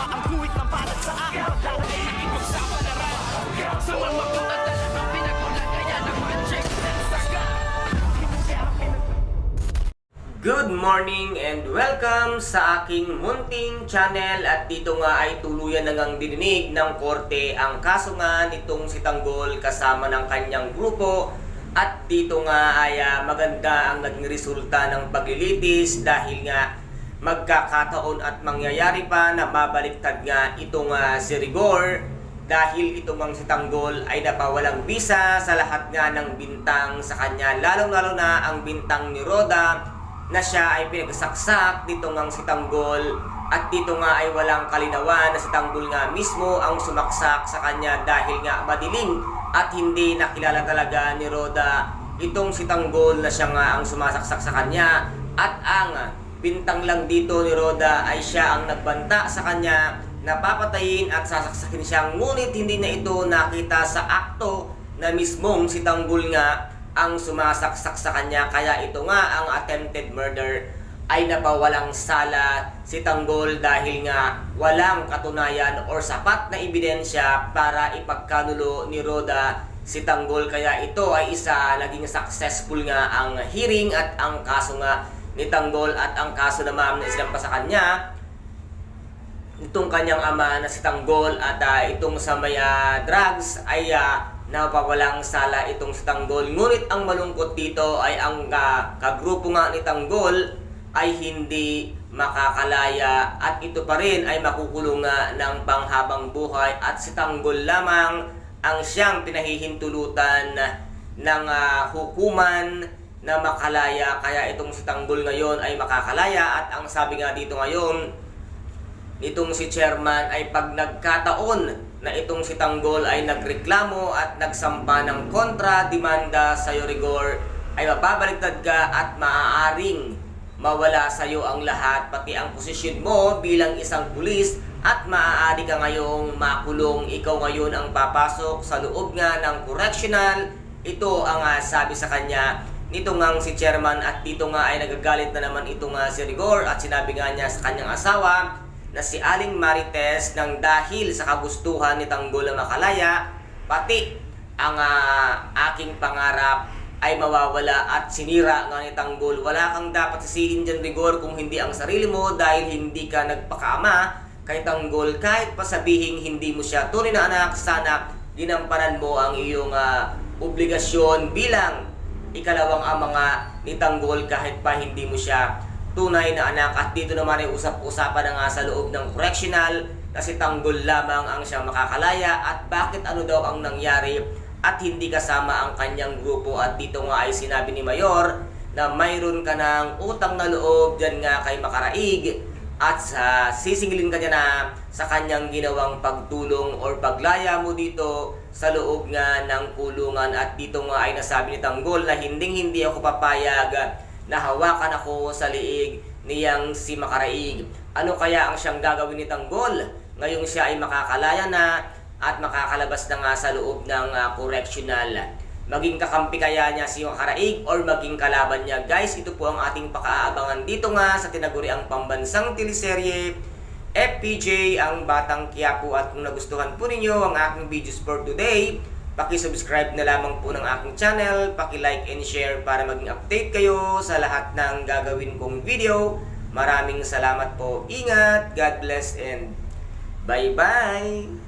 ang kuwit ng palad sa akin. Dahil ipagsapalaran sa mga pagdadala ng pinagmulan kaya ng magic ng saga. Good morning and welcome sa aking munting channel. At dito nga ay tuluyan na ngang dininig ng korte ang kaso nga nitong si Tanggol kasama ng kanyang grupo. At dito nga ay maganda ang naging resulta ng paglilitis dahil nga magkakataon at mangyayari pa na mabaliktad nga itong si Rigor dahil itong ang si Tanggol ay napawalang bisa sa lahat nga ng bintang sa kanya, lalong-lalo na ang bintang ni Roda na siya ay pinagsaksak dito ngang si Tanggol. At dito nga ay walang kalinawan na si Tanggol nga mismo ang sumaksak sa kanya dahil nga madilim at hindi nakilala talaga ni Roda itong si Tanggol na siya nga ang sumasaksak sa kanya. At ang bintang lang dito ni Roda ay siya ang nagbanta sa kanya na papatayin at sasaksakin siya, ngunit hindi na ito nakita sa akto na mismong si Tanggol nga ang sumasaksak sa kanya. Kaya ito nga ang attempted murder ay napawalang sala si Tanggol dahil nga walang katunayan or sapat na ebidensya para ipagkanulo ni Roda si Tanggol. Kaya ito ay naging successful nga ang hearing at ang kaso nga ni Tanggol. At ang kaso naman na isinampa sa kanya itong kanyang ama na si Tanggol at itong sa may drugs ay napawalang sala itong si Tanggol. Ngunit ang malungkot dito ay ang kagrupo nga ni Tanggol ay hindi makakalaya at ito pa rin ay makukulong ng panghabang buhay. At si Tanggol lamang ang siyang pinahihintulutan ng hukuman na makalaya. Kaya itong si Tanggol ngayon ay makakalaya. At ang sabi nga dito ngayon nitong si chairman ay pag nagkataon na itong si Tanggol ay nagreklamo at nagsampa ng kontra-demanda sa Rigor ay mababaliktad ka at maaaring mawala sa iyo ang lahat, pati ang posisyon mo bilang isang pulis, at maaari ka ngayong makulong. Ikaw ngayon ang papasok sa loob nga ng correctional. Ito ang sabi sa kanya nito ngang si chairman. At dito nga ay nagagalit na naman ito nga si Rigor at sinabi nga niya sa kanyang asawa na si Aling Marites nang dahil sa kagustuhan ni Tanggol na makalaya, pati ang aking pangarap ay mawawala at sinira nga ni Tanggol. Wala kang dapat sisihin dyan, Rigor, kung hindi ang sarili mo dahil hindi ka nagpakaama kay Tanggol. Kahit pa sabihing hindi mo siya tunay na anak, sana ginampanan mo ang iyong obligasyon bilang ikalawang ama nga ni Tanggol kahit pa hindi mo siya tunay na anak. At dito naman ay usap-usapan na nga sa loob ng correctional na si Tanggol lamang ang siyang makakalaya at bakit ano daw ang nangyari at hindi kasama ang kanyang grupo. At dito nga ay sinabi ni Mayor na mayroon ka ng utang na loob dyan nga kay Makaraig at sisingilin ka niya na sa kanyang ginawang pagtulong or paglaya mo dito sa loob nga ng kulungan. At dito nga ay nasabi ni Tanggol na hindi ako papayag na hawakan ako sa liig niyang si Makaraig. Ano kaya ang siyang gagawin ni Tanggol ngayong siya ay makakalaya na at makakalabas na nga sa loob ng correctional? Maging kakampi kaya niya si Makaraig or maging kalaban niya? Guys, ito po ang ating pakaabangan dito nga sa tinaguriang pambansang teleserye FPJ ang Batang Quiapo. At kung nagustuhan po ninyo ang aking videos for today, paki-subscribe na lamang po ng aking channel, paki-like and share para maging update kayo sa lahat ng gagawin kong video. Maraming salamat po. Ingat, God bless and bye-bye!